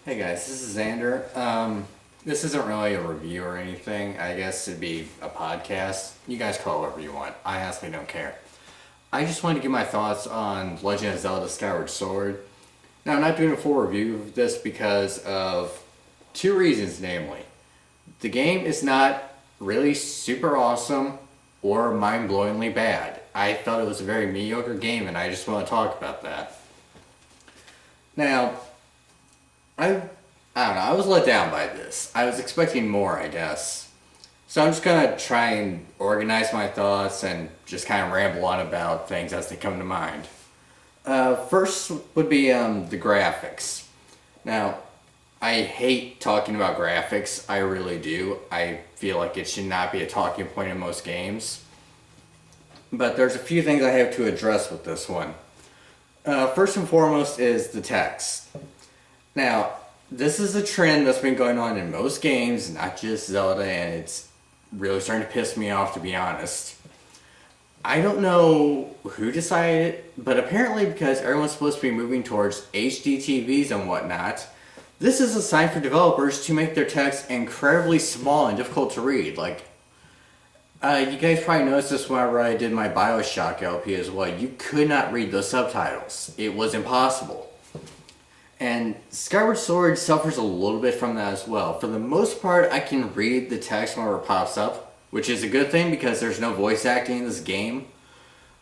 Hey guys, this is Xander. This isn't really a review or anything. I guess it'd be a podcast. You guys call it whatever you want. I honestly don't care. I just wanted to give my thoughts on Legend of Zelda Skyward Sword. Now, I'm not doing a full review of this because of two reasons, namely. The game is not really super awesome or mind-blowingly bad. I thought it was a very mediocre game, and I just want to talk about that. Now, I don't know, I was let down by this. I was expecting more, I guess. So I'm just gonna try and organize my thoughts and just kind of ramble on about things as they come to mind. First would be the graphics. Now, I hate talking about graphics. I really do. I feel like it should not be a talking point in most games. But there's a few things I have to address with this one. First and foremost is the text. Now, this is a trend that's been going on in most games, not just Zelda, and it's really starting to piss me off, to be honest. I don't know who decided it, but apparently because everyone's supposed to be moving towards HD TVs and whatnot, this is a sign for developers to make their text incredibly small and difficult to read. You guys probably noticed this whenever I did my BioShock LP as well. You could not read those subtitles. It was impossible. And Skyward Sword suffers a little bit from that as well. For the most part, I can read the text whenever it pops up, which is a good thing because there's no voice acting in this game.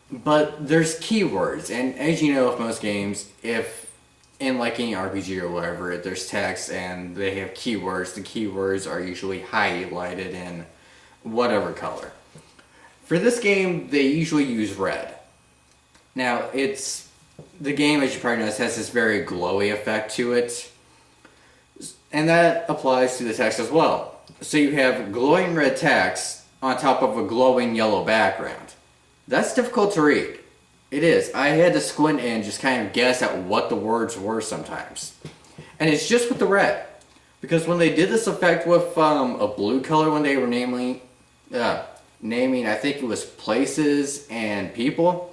But there's keywords, and as you know with most games, if in like any RPG or whatever, there's text and they have keywords, the keywords are usually highlighted in whatever color. For this game, they usually use red. Now, the game, as you probably noticed, has this very glowy effect to it. And that applies to the text as well. So you have glowing red text on top of a glowing yellow background. That's difficult to read. It is. I had to squint and just kind of guess at what the words were sometimes. And it's just with the red. Because when they did this effect with a blue color when they were naming, I think it was places and people,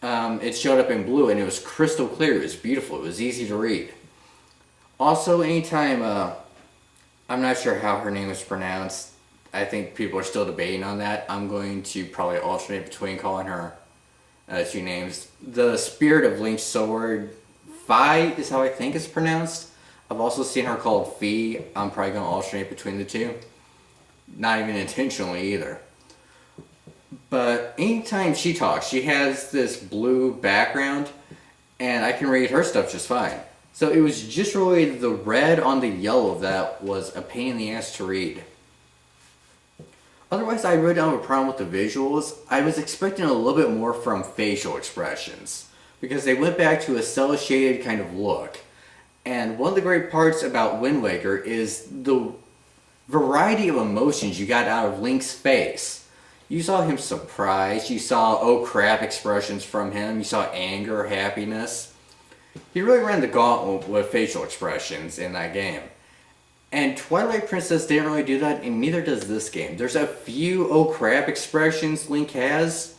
it showed up in blue and it was crystal clear. It was beautiful. It was easy to read. Also, anytime, I'm not sure how her name is pronounced. I think people are still debating on that. I'm going to probably alternate between calling her two names. The Spirit of Link's Sword, Fi is how I think it's pronounced. I've also seen her called Fee. I'm probably going to alternate between the two. Not even intentionally either. But anytime she talks, she has this blue background, and I can read her stuff just fine. So it was just really the red on the yellow that was a pain in the ass to read. Otherwise, I really don't have a problem with the visuals. I was expecting a little bit more from facial expressions, because they went back to a cel-shaded kind of look. And one of the great parts about Wind Waker is the variety of emotions you got out of Link's face. You saw him surprised, you saw oh crap expressions from him, you saw anger, happiness. He really ran the gauntlet with facial expressions in that game. And Twilight Princess didn't really do that, and neither does this game. There's a few oh crap expressions Link has,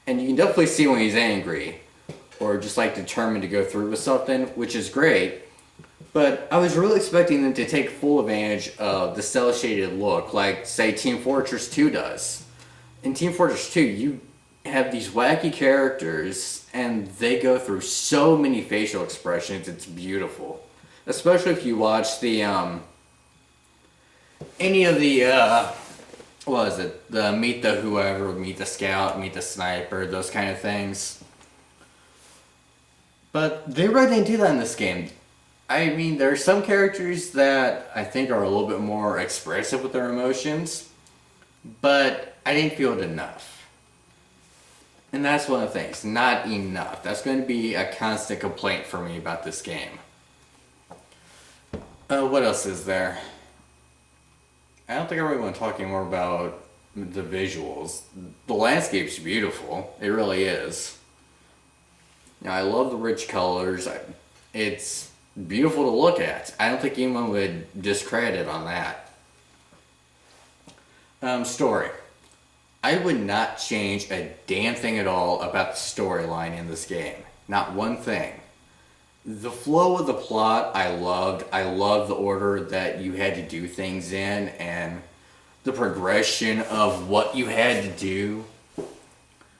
and you can definitely see when he's angry, or just like determined to go through with something, which is great. But I was really expecting them to take full advantage of the cel-shaded look, like say Team Fortress 2 does. In Team Fortress 2, you have these wacky characters, and they go through so many facial expressions, it's beautiful. Especially if you watch the, any of the, the Meet the Whoever, Meet the Scout, Meet the Sniper, those kind of things. But they really didn't do that in this game. I mean, there are some characters that I think are a little bit more expressive with their emotions, but I didn't feel it enough. And that's one of the things, not enough. That's going to be a constant complaint for me about this game. What else is there? I don't think I really want to talk anymore about the visuals. The landscape's beautiful. It really is. You know, I love the rich colors. It's beautiful to look at. I don't think anyone would discredit on that. Story. I would not change a damn thing at all about the storyline in this game. Not one thing. The flow of the plot I loved. I loved the order that you had to do things in and the progression of what you had to do.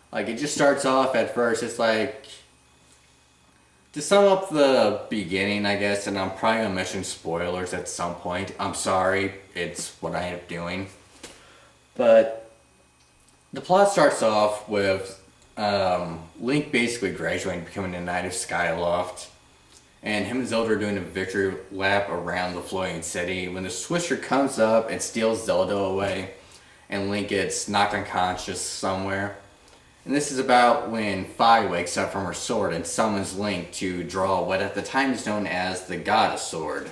Like, it just starts off at first, it's like, to sum up the beginning, I guess, and I'm probably gonna mention spoilers at some point. I'm sorry, it's what I end up doing. But the plot starts off with Link basically graduating, becoming a Knight of Skyloft, and him and Zelda are doing a victory lap around the floating city when the Swisher comes up and steals Zelda away, and Link gets knocked unconscious somewhere. And this is about when Fi wakes up from her sword and summons Link to draw what at the time is known as the Goddess Sword.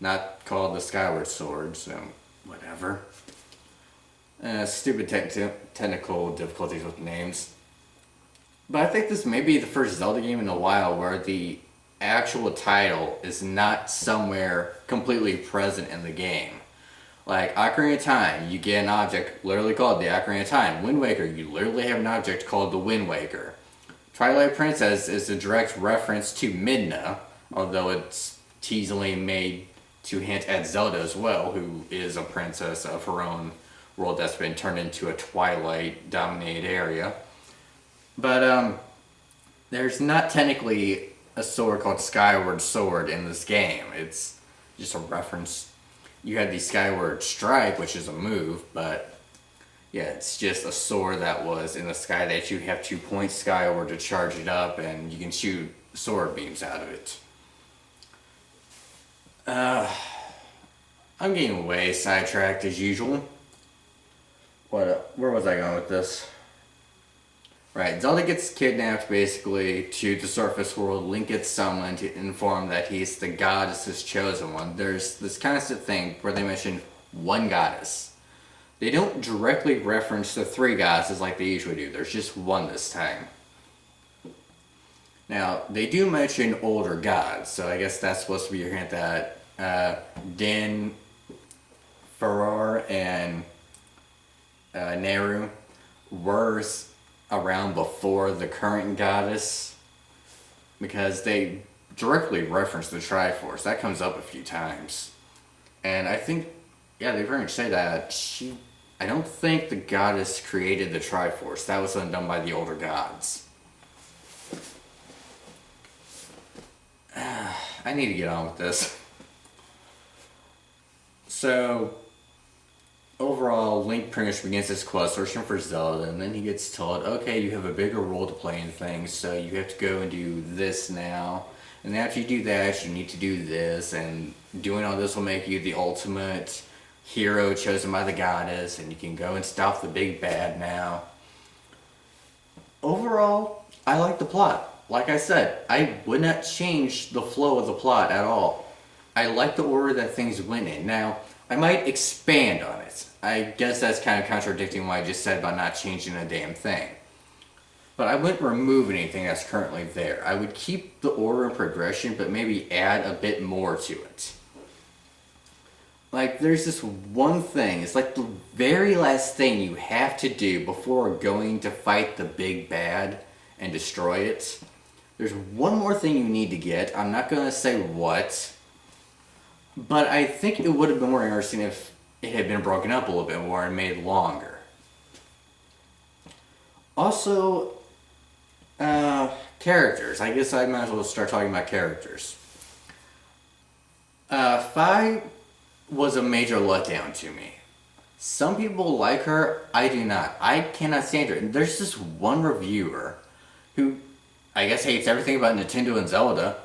Not called the Skyward Sword, so whatever. Stupid technical difficulties with names. But I think this may be the first Zelda game in a while where the actual title is not somewhere completely present in the game. Like Ocarina of Time, you get an object literally called the Ocarina of Time. Wind Waker, you literally have an object called the Wind Waker. Twilight Princess is a direct reference to Midna, although it's teasingly made to hint at Zelda as well, who is a princess of her own world that's been turned into a Twilight-dominated area. But there's not technically a sword called Skyward Sword in this game. It's just a reference. You had the Skyward Strike, which is a move, but yeah, it's just a sword that was in the sky that you have to point skyward to charge it up, and you can shoot sword beams out of it. I'm getting way sidetracked as usual. Where was I going with this? Right, Zelda gets kidnapped basically to the surface world. Link gets summoned to inform that he's the goddess's chosen one. There's this constant thing where they mention one goddess. They don't directly reference the three goddesses like they usually do. There's just one this time. Now, they do mention older gods, so I guess that's supposed to be your hint that Din, Farrar, and Nehru were around before the current goddess, because they directly reference the Triforce. That comes up a few times. And I think, yeah, they very much say that I don't think the goddess created the Triforce. That was done by the older gods. I need to get on with this. So, overall, Link pretty much begins his quest searching for Zelda, and then he gets told, okay, you have a bigger role to play in things, so you have to go and do this now. And after you do that, you need to do this, and doing all this will make you the ultimate hero chosen by the goddess, and you can go and stop the big bad now. Overall, I like the plot. Like I said, I would not change the flow of the plot at all. I like the order that things went in. Now, I might expand on it. I guess that's kind of contradicting what I just said about not changing a damn thing. But I wouldn't remove anything that's currently there. I would keep the order and progression, but maybe add a bit more to it. Like, there's this one thing. It's like the very last thing you have to do before going to fight the big bad and destroy it. There's one more thing you need to get. I'm not going to say what. But I think it would have been more interesting if it had been broken up a little bit more and made longer. Also, characters. I guess I might as well start talking about characters. Fi was a major letdown to me. Some people like her, I do not. I cannot stand her. And there's this one reviewer who, I guess, hates everything about Nintendo and Zelda,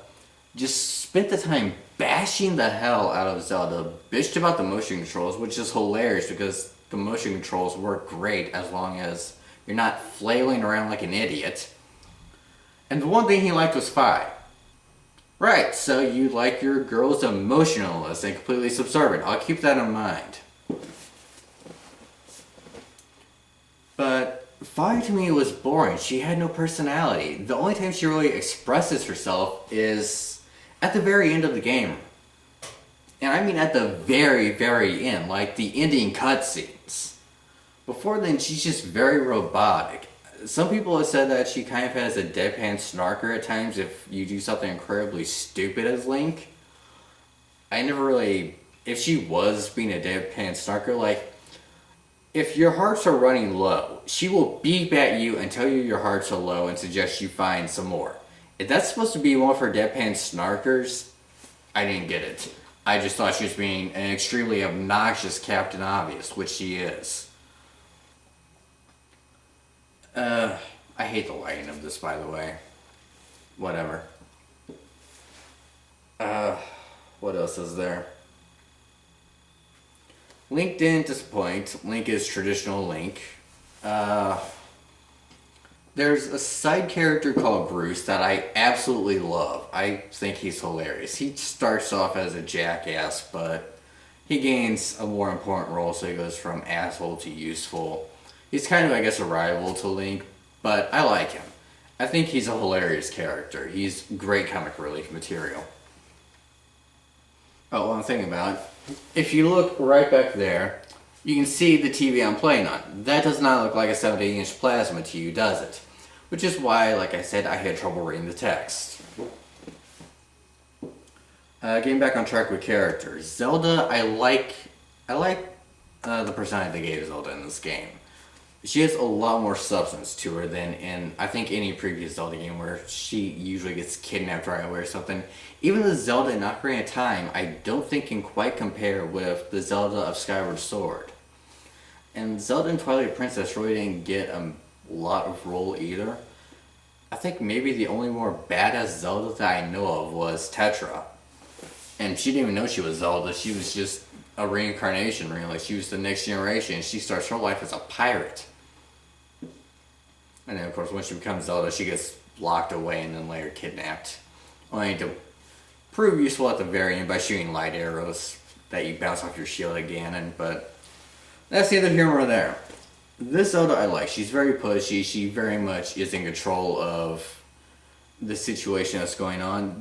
just spent the time bashing the hell out of Zelda, bitched about the motion controls, which is hilarious because the motion controls work great as long as you're not flailing around like an idiot. And the one thing he liked was Fi. Right, so you like your girls emotionless and completely subservient. I'll keep that in mind. But Fi to me was boring. She had no personality. The only time she really expresses herself is at the very end of the game. And I mean at the very, very end, like the ending cutscenes. Before then, she's just very robotic. Some people have said that she kind of has a deadpan snarker at times if you do something incredibly stupid as Link. I never really... If she was being a deadpan snarker, like, if your hearts are running low, she will beep at you and tell you your hearts are low and suggest you find some more. If that's supposed to be one of her deadpan snarkers, I didn't get it. I just thought she was being an extremely obnoxious Captain Obvious, which she is. I hate the lighting of this, by the way. Whatever. What else is there? Link didn't disappoint. Link is traditional Link. There's a side character called Bruce that I absolutely love. I think he's hilarious. He starts off as a jackass, but he gains a more important role, so he goes from asshole to useful. He's kind of, I guess, a rival to Link, but I like him. I think he's a hilarious character. He's great comic relief material. Oh, one thing about it. If you look right back there, you can see the TV I'm playing on. That does not look like a 70-inch plasma to you, does it? Which is why, like I said, I had trouble reading the text. Getting back on track with characters. Zelda, I like the personality they gave Zelda in this game. She has a lot more substance to her than in, I think, any previous Zelda game where she usually gets kidnapped right away or something. Even the Zelda in Ocarina of Time, I don't think can quite compare with the Zelda of Skyward Sword. And Zelda and Twilight Princess really didn't get a lot of role either. I think maybe the only more badass Zelda that I know of was Tetra. And she didn't even know she was Zelda. She was just a reincarnation, really. She was the next generation. She starts her life as a pirate. And then, of course, when she becomes Zelda, she gets locked away and then later kidnapped. Only to prove useful at the very end by shooting light arrows that you bounce off your shield again. But that's neither here nor there. This Zelda I like. She's very pushy. She very much is in control of the situation that's going on.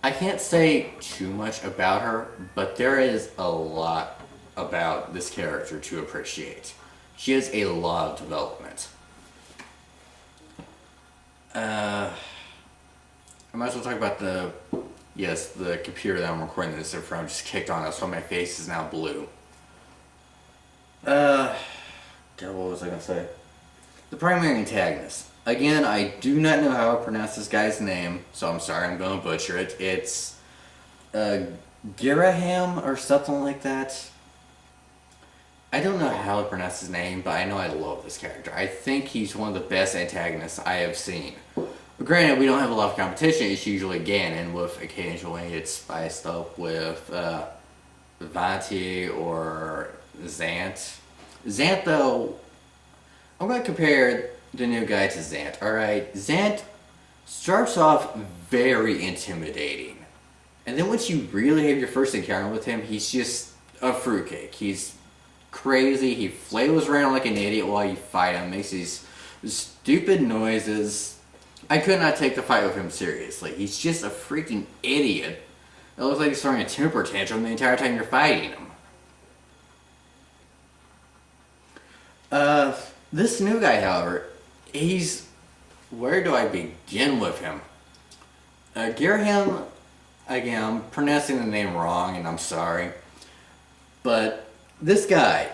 I can't say too much about her, but there is a lot about this character to appreciate. She has a lot of development. I might as well talk about the computer that I'm recording this from just kicked on, so my face is now blue. God, what was I going to say? The primary antagonist. Again, I do not know how to pronounce this guy's name, so I'm sorry, I'm going to butcher it. It's Giraham or something like that. I don't know how to pronounce his name, but I know I love this character. I think he's one of the best antagonists I have seen. But granted, we don't have a lot of competition. It's usually Ganon, with occasionally it's spiced up with Vati or Zant. Zant, though, I'm going to compare the new guy to Zant, alright? Zant starts off very intimidating. And then once you really have your first encounter with him, he's just a fruitcake. He's crazy. He flails around like an idiot while you fight him. Makes these stupid noises. I could not take the fight with him seriously. He's just a freaking idiot. It looks like he's throwing a temper tantrum the entire time you're fighting him. This new guy, however, where do I begin with him? Giraham, again, I'm pronouncing the name wrong and I'm sorry. But this guy,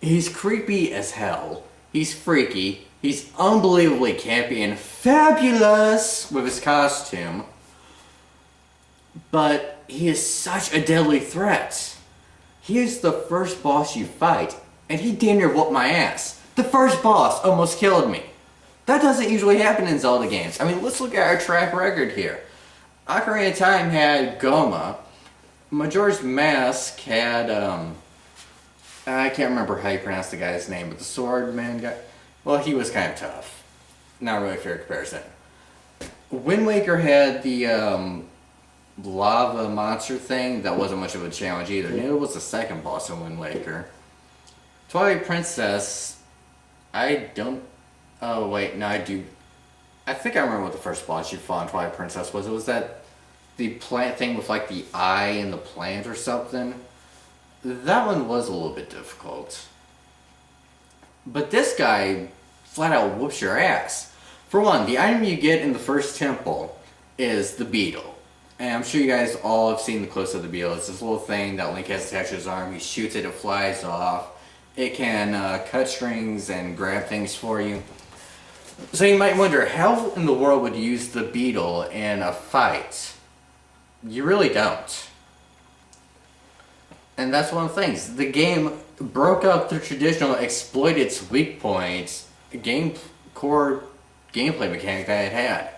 he's creepy as hell. He's freaky. He's unbelievably campy and fabulous with his costume. But he is such a deadly threat. He is the first boss you fight, and he damn near whooped my ass. The first boss almost killed me. That doesn't usually happen in Zelda games. I mean, let's look at our track record here. Ocarina of Time had Goma. Majora's Mask had, I can't remember how you pronounce the guy's name, but the sword man guy, well, he was kind of tough. Not really a fair comparison. Wind Waker had the lava monster thing. That wasn't much of a challenge either. Neither was the second boss in Wind Waker. Twilight Princess, I don't, oh wait, no I do. I think I remember what the first boss you fought in Twilight Princess was. It was that the plant thing with like the eye and the plant or something. That one was a little bit difficult. But this guy flat out whoops your ass. For one, the item you get in the first temple is the beetle. And I'm sure you guys all have seen the clips of the beetle. It's this little thing that Link has attached to his arm. He shoots it, it flies off. It can cut strings and grab things for you. So you might wonder, how in the world would you use the beetle in a fight? You really don't. And that's one of the things. The game broke up the traditional exploit its weak points core gameplay mechanic that it had.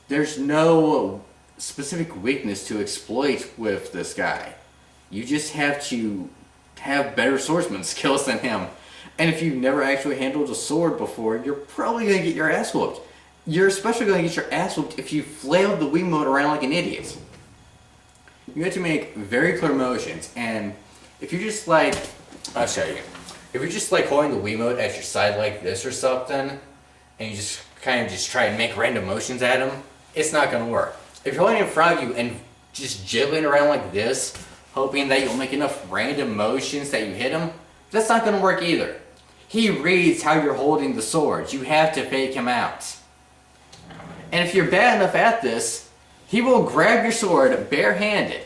There's no specific weakness to exploit with this guy. You just have to have better swordsman skills than him. And if you've never actually handled a sword before, you're probably going to get your ass whooped. You're especially going to get your ass whooped if you flail the Wiimote around like an idiot. You have to make very clear motions, and if you're just like, I'll show you. If you're just like holding the Wiimote at your side like this or something, and you just kind of just try and make random motions at him, it's not going to work. If you're holding it in front of you and just jiggling around like this, hoping that you'll make enough random motions that you hit him, that's not going to work either. He reads how you're holding the sword. You have to fake him out. And if you're bad enough at this, he will grab your sword barehanded.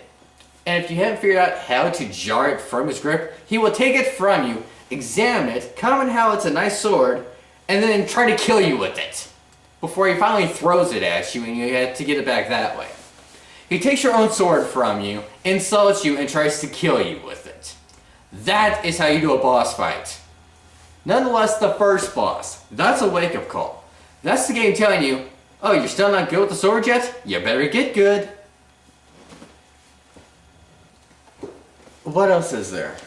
And if you haven't figured out how to jar it from his grip, he will take it from you, examine it, comment how it's a nice sword, and then try to kill you with it. Before he finally throws it at you and you have to get it back that way. He takes your own sword from you, insults you, and tries to kill you with it. That is how you do a boss fight. Nonetheless, the first boss, that's a wake-up call. That's the game telling you, oh, you're still not good with the sword yet? You better get good. What else is there?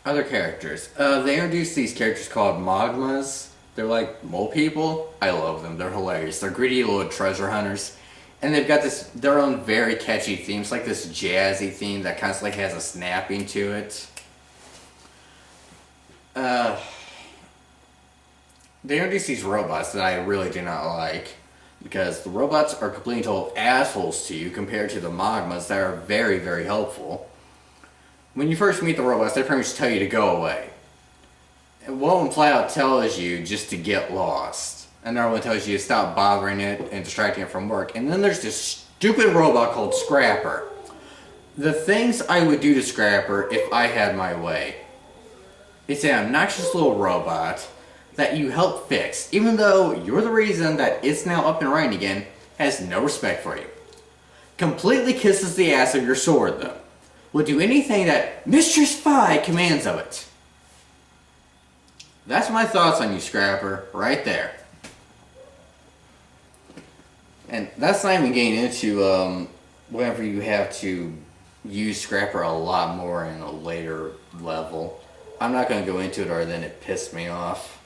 Other characters. They introduced these characters called Magmas. They're like mole people. I love them. They're hilarious. They're greedy little treasure hunters. And they've got their own very catchy themes, like this jazzy theme that constantly has a snapping to it. They introduced these robots that I really do not like, because the robots are completely total assholes to you compared to the Magmas that are very, very helpful. When you first meet the robots, they pretty much tell you to go away. And one flat out tells you just to get lost. Another one tells you to stop bothering it and distracting it from work. And then there's this stupid robot called Scrapper. The things I would do to Scrapper if I had my way. It's an obnoxious little robot that you help fix, even though you're the reason that it's now up and running again, has no respect for you. Completely kisses the ass of your sword, though. Will do anything that Mistress Fi commands of it. That's my thoughts on you, Scrapper, right there. And that's not even getting into whenever you have to use Scrapper a lot more in a later level. I'm not going to go into it, or then it pissed me off.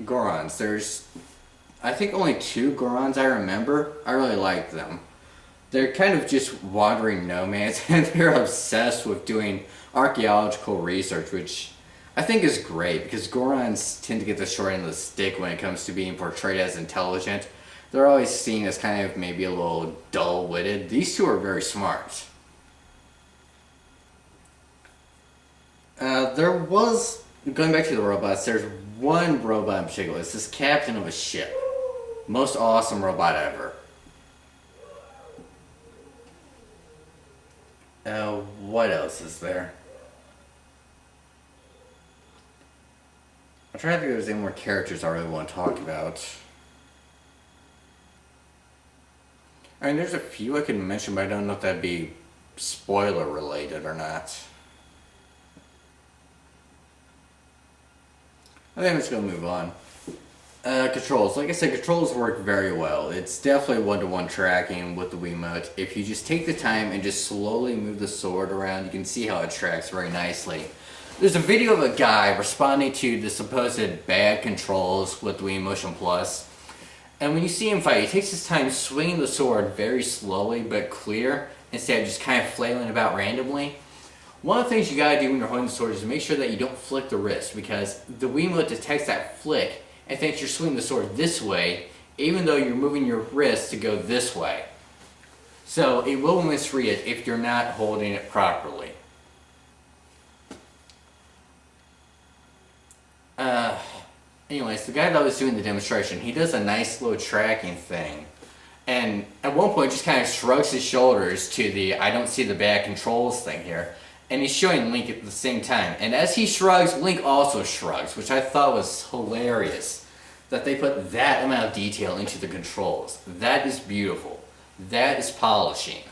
Gorons. There's, I think, only 2 Gorons I remember. I really like them. They're kind of just wandering nomads, and they're obsessed with doing archaeological research, which I think is great, because Gorons tend to get the short end of the stick when it comes to being portrayed as intelligent. They're always seen as kind of maybe a little dull-witted. These 2 are very smart. There was, going back to the robots, there's one robot in particular. It's this captain of a ship. Most awesome robot ever. What else is there? I'm trying to think if there's any more characters I really want to talk about. I mean, there's a few I can mention, but I don't know if that'd be spoiler related or not. I think I'm just going to move on. Controls. Like I said, controls work very well. It's definitely one-to-one tracking with the Wiimote. If you just take the time and just slowly move the sword around, you can see how it tracks very nicely. There's a video of a guy responding to the supposed bad controls with the Wii Motion Plus. And when you see him fight, he takes his time swinging the sword very slowly but clear, instead of just kind of flailing about randomly. One of the things you gotta do when you're holding the sword is to make sure that you don't flick the wrist, because the Wiimote detects that flick and thinks you're swinging the sword this way, even though you're moving your wrist to go this way. So it will misread it if you're not holding it properly. Anyways, the guy that was doing the demonstration, he does a nice little tracking thing. And at one point just kind of shrugs his shoulders to the I don't see the bad controls thing here. And he's showing Link at the same time. And as he shrugs, Link also shrugs, which I thought was hilarious. That they put that amount of detail into the controls. That is beautiful. That is polishing.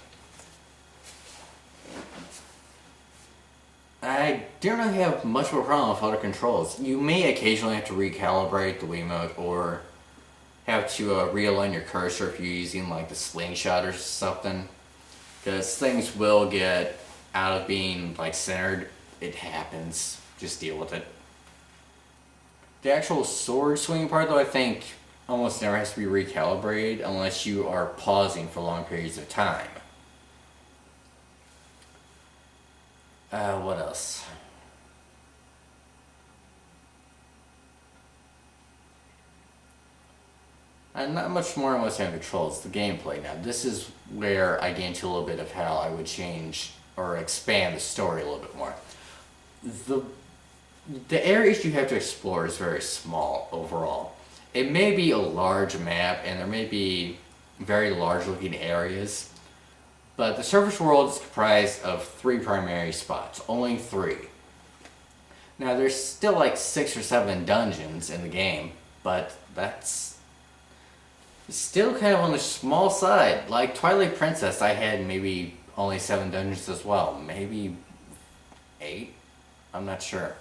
I don't really have much of a problem with other controls. You may occasionally have to recalibrate the Wiimote or have to realign your cursor if you're using like the slingshot or something. Because things will get out of being like centered. It happens. Just deal with it. The actual sword swinging part though, I think almost never has to be recalibrated unless you are pausing for long periods of time. What else? Not much more on what's on controls, the gameplay now. This is where I get into a little bit of how I would change or expand the story a little bit more. The areas you have to explore is very small overall. It may be a large map and there may be very large looking areas, but the surface world is comprised of 3 primary spots, only 3. Now there's still like 6 or 7 dungeons in the game, but that's still kind of on the small side. Like Twilight Princess, I had maybe only 7 dungeons as well, maybe 8, I'm not sure.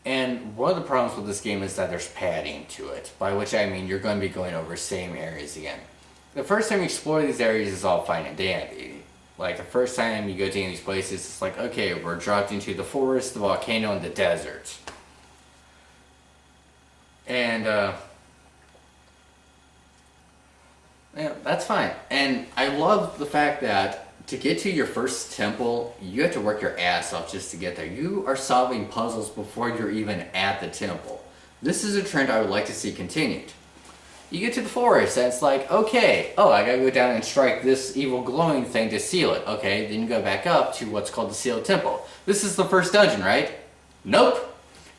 And one of the problems with this game is that there's padding to it, by which I mean you're going to be going over same areas again. The first time you explore these areas is all fine and dandy. Like the first time you go to these places, it's like, okay, we're dropped into the forest, the volcano, and the desert. And, yeah, that's fine. And I love the fact that to get to your first temple, you have to work your ass off just to get there. You are solving puzzles before you're even at the temple. This is a trend I would like to see continued. You get to the forest and it's like, okay, oh, I gotta go down and strike this evil glowing thing to seal it. Okay, then you go back up to what's called the sealed temple. This is the first dungeon, right? Nope.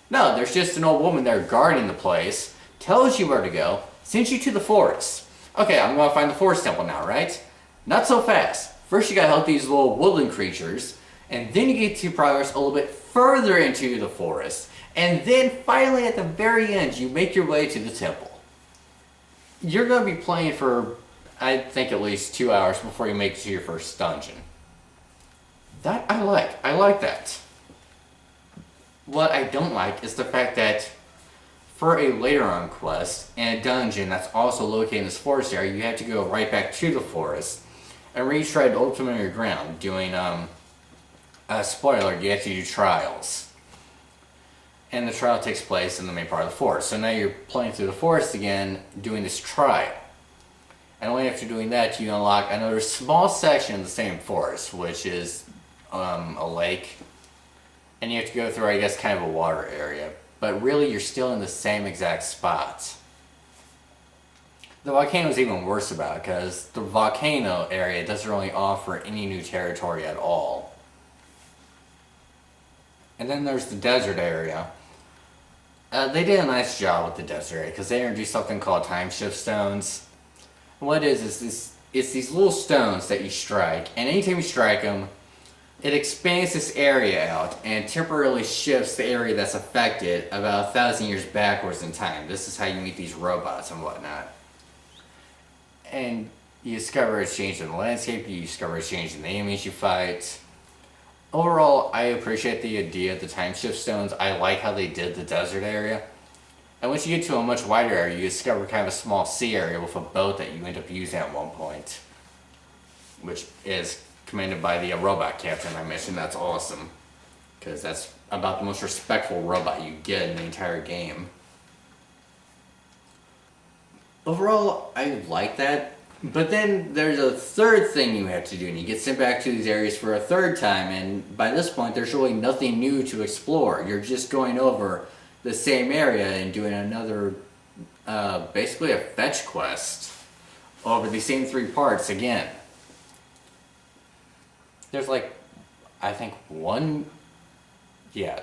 No, there's just an old woman there guarding the place, tells you where to go, sends you to the forest. Okay, I'm gonna find the forest temple now, right? Not so fast. First you gotta help these little woodland creatures, and then you get to progress a little bit further into the forest, and then finally at the very end you make your way to the temple. You're going to be playing for, I think, at least 2 hours before you make it to your first dungeon. That I like. I like that. What I don't like is the fact that for a later on quest in a dungeon that's also located in this forest area, you have to go right back to the forest and retry the ultimate ground, doing, spoiler, you have to do trials. And the trial takes place in the main part of the forest. So now you're playing through the forest again, doing this trial. And only after doing that, you unlock another small section of the same forest, which is a lake. And you have to go through, I guess, kind of a water area. But really, you're still in the same exact spot. The volcano is even worse about it, because the volcano area doesn't really offer any new territory at all. And then there's the desert area. They did a nice job with the desert area because they introduced something called time shift stones. And what it is it's these little stones that you strike, and anytime you strike them, it expands this area out and temporarily shifts the area that's affected about 1,000 years backwards in time. This is how you meet these robots and whatnot. And you discover it's changing the landscape, you discover it's changing the enemies you fight. Overall, I appreciate the idea of the time shift stones. I like how they did the desert area. And once you get to a much wider area, you discover kind of a small sea area with a boat that you end up using at one point, which is commanded by the robot captain I mentioned. That's awesome, because that's about the most respectful robot you get in the entire game. Overall, I like that. But then there's a third thing you have to do, and you get sent back to these areas for a third time, and by this point there's really nothing new to explore. You're just going over the same area and doing another, basically a fetch quest over the same 3 parts again. There's like, I think one, yeah,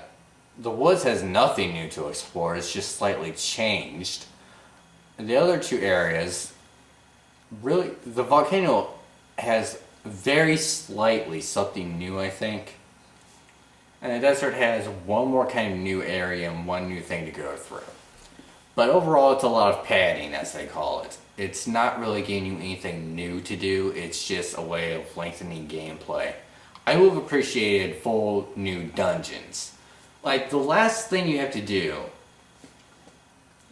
the woods has nothing new to explore, it's just slightly changed. And the other 2 areas, really, the volcano has very slightly something new, I think. And the desert has one more kind of new area and one new thing to go through. But overall, it's a lot of padding, as they call it. It's not really giving you anything new to do, it's just a way of lengthening gameplay. I would have appreciated full new dungeons. Like, the last thing you have to do,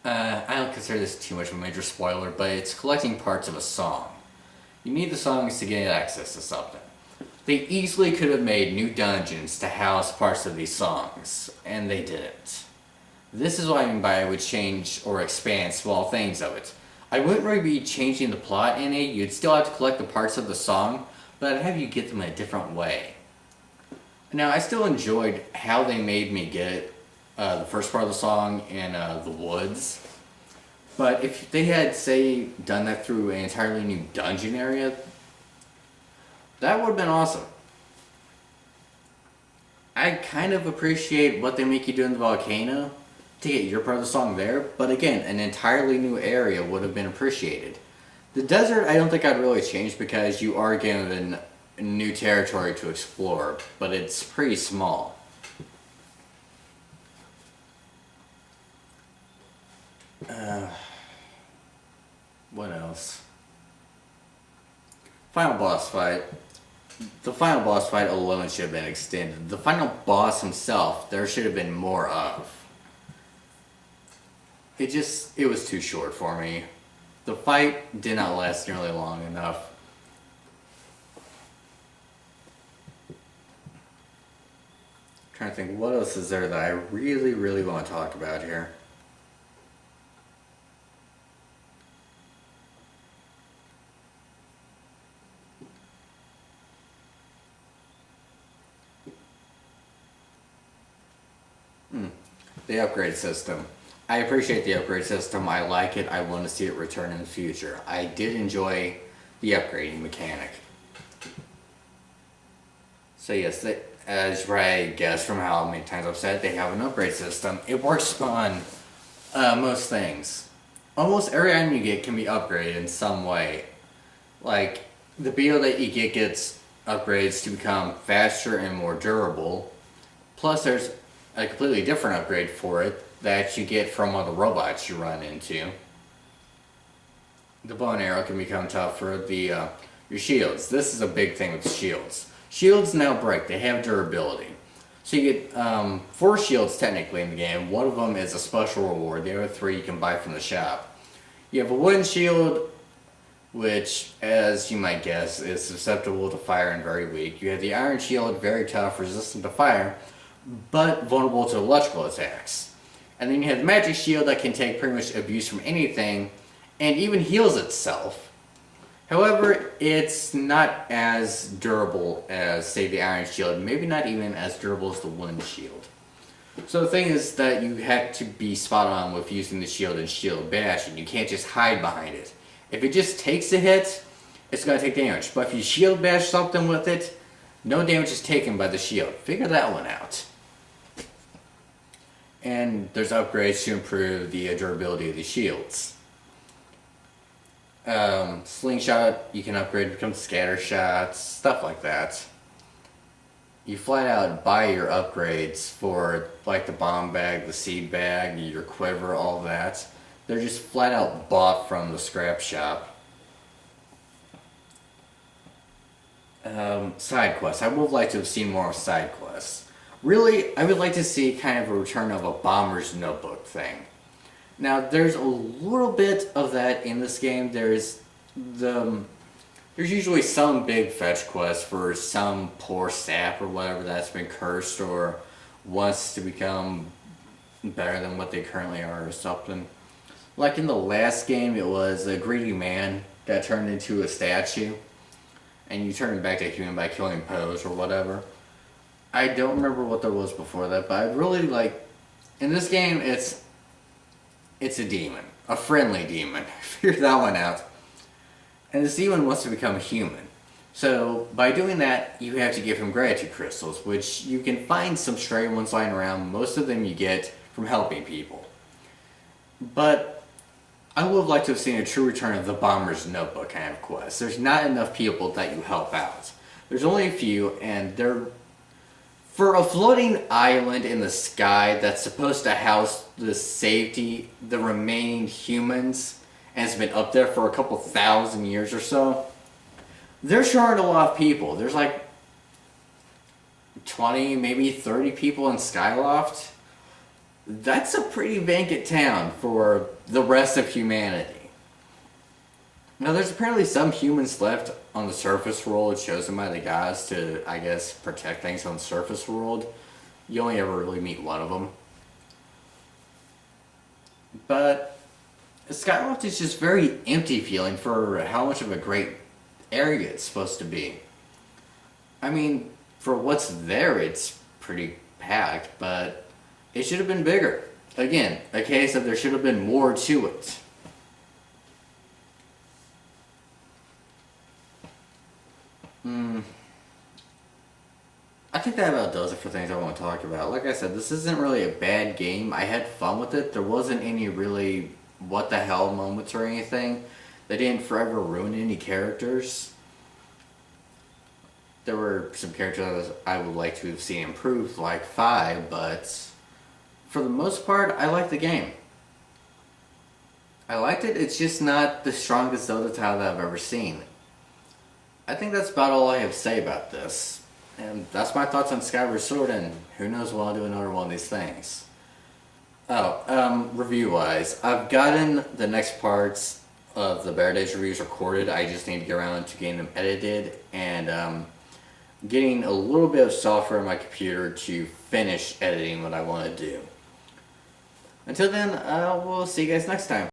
I don't consider this too much of a major spoiler, but it's collecting parts of a song. You need the songs to get access to something. They easily could have made new dungeons to house parts of these songs, and they didn't. This is what I mean by I would change or expand small things of it. I wouldn't really be changing the plot in it, you'd still have to collect the parts of the song, but I'd have you get them in a different way. Now, I still enjoyed how they made me get the first part of the song in the woods, but if they had, say, done that through an entirely new dungeon area, that would have been awesome. I kind of appreciate what they make you do in the volcano to get your part of the song there, but again, an entirely new area would have been appreciated. The desert, I don't think I'd really change because you are given new territory to explore, but it's pretty small. What else? Final boss fight. The final boss fight alone should have been extended. The final boss himself, there should have been more of. It was too short for me. The fight did not last nearly long enough. I'm trying to think, what else is there that I really, really want to talk about here? The upgrade system. I appreciate the upgrade system. I like it. I want to see it return in the future. I did enjoy the upgrading mechanic. So yes, as you probably guessed from how many times I've said it, they have an upgrade system. It works on most things. Almost every item you get can be upgraded in some way. Like, the beetle that you get gets upgrades to become faster and more durable. Plus there's a completely different upgrade for it that you get from one of the robots you run into. The bow and arrow can become tougher. Your shields. This is a big thing with shields. Shields now break. They have durability. So you get 4 shields technically in the game. One of them is a special reward. The other 3 you can buy from the shop. You have a wooden shield, which, as you might guess, is susceptible to fire and very weak. You have the iron shield, very tough, resistant to fire, but vulnerable to electrical attacks. And then you have the magic shield that can take pretty much abuse from anything and even heals itself. However, it's not as durable as, say, the iron shield, maybe not even as durable as the wooden shield. So the thing is that you have to be spot on with using the shield and shield bash, and you can't just hide behind it. If it just takes a hit, it's going to take damage. But if you shield bash something with it, no damage is taken by the shield. Figure that one out. And there's upgrades to improve the durability of the shields. Slingshot, you can upgrade to become scatter shots, stuff like that. You flat out buy your upgrades for, like, the bomb bag, the seed bag, your quiver, all that. They're just flat out bought from the scrap shop. Side quests. I would have liked to have seen more side quests. Really, I would like to see kind of a return of a bomber's notebook thing. Now, there's a little bit of that in this game. There's usually some big fetch quest for some poor sap or whatever that's been cursed or wants to become better than what they currently are or something. Like in the last game, it was a greedy man that turned into a statue, and you turn him back to human by killing Pose or whatever. I don't remember what there was before that, but I really like... In this game, it's a demon. A friendly demon. Figure that one out. and this demon wants to become human. So by doing that, you have to give him gratitude crystals, which you can find some stray ones lying around. Most of them you get from helping people. But I would have liked to have seen a true return of the Bomber's Notebook kind of quest. There's not enough people that you help out. There's only a few, and they're... For a floating island in the sky that's supposed to house the remaining humans, and it's been up there for a couple thousand years or so, there sure aren't a lot of people. There's like 20, maybe 30 people in Skyloft. That's a pretty vacant town for the rest of humanity. Now, there's apparently some humans left on the surface world chosen by the gods to, I guess, protect things on the surface world. You only ever really meet one of them. But Skyloft is just very empty feeling for how much of a great area it's supposed to be. I mean, for what's there, it's pretty packed, but it should have been bigger. Again, a case of there should have been more to it. I think that about does it for things I want to talk about. Like I said, this isn't really a bad game. I had fun with it. There wasn't any really what the hell moments or anything. They didn't forever ruin any characters. There were some characters I would like to have seen improved, like 5, but for the most part, I like the game. I liked it. It's just not the strongest Zelda title that I've ever seen. I think that's about all I have to say about this. And that's my thoughts on Skyward Sword, and who knows when I'll do another one of these things. Review-wise, I've gotten the next parts of the Bear Days reviews recorded. I just need to get around to getting them edited, and getting a little bit of software on my computer to finish editing what I want to do. Until then, we'll see you guys next time.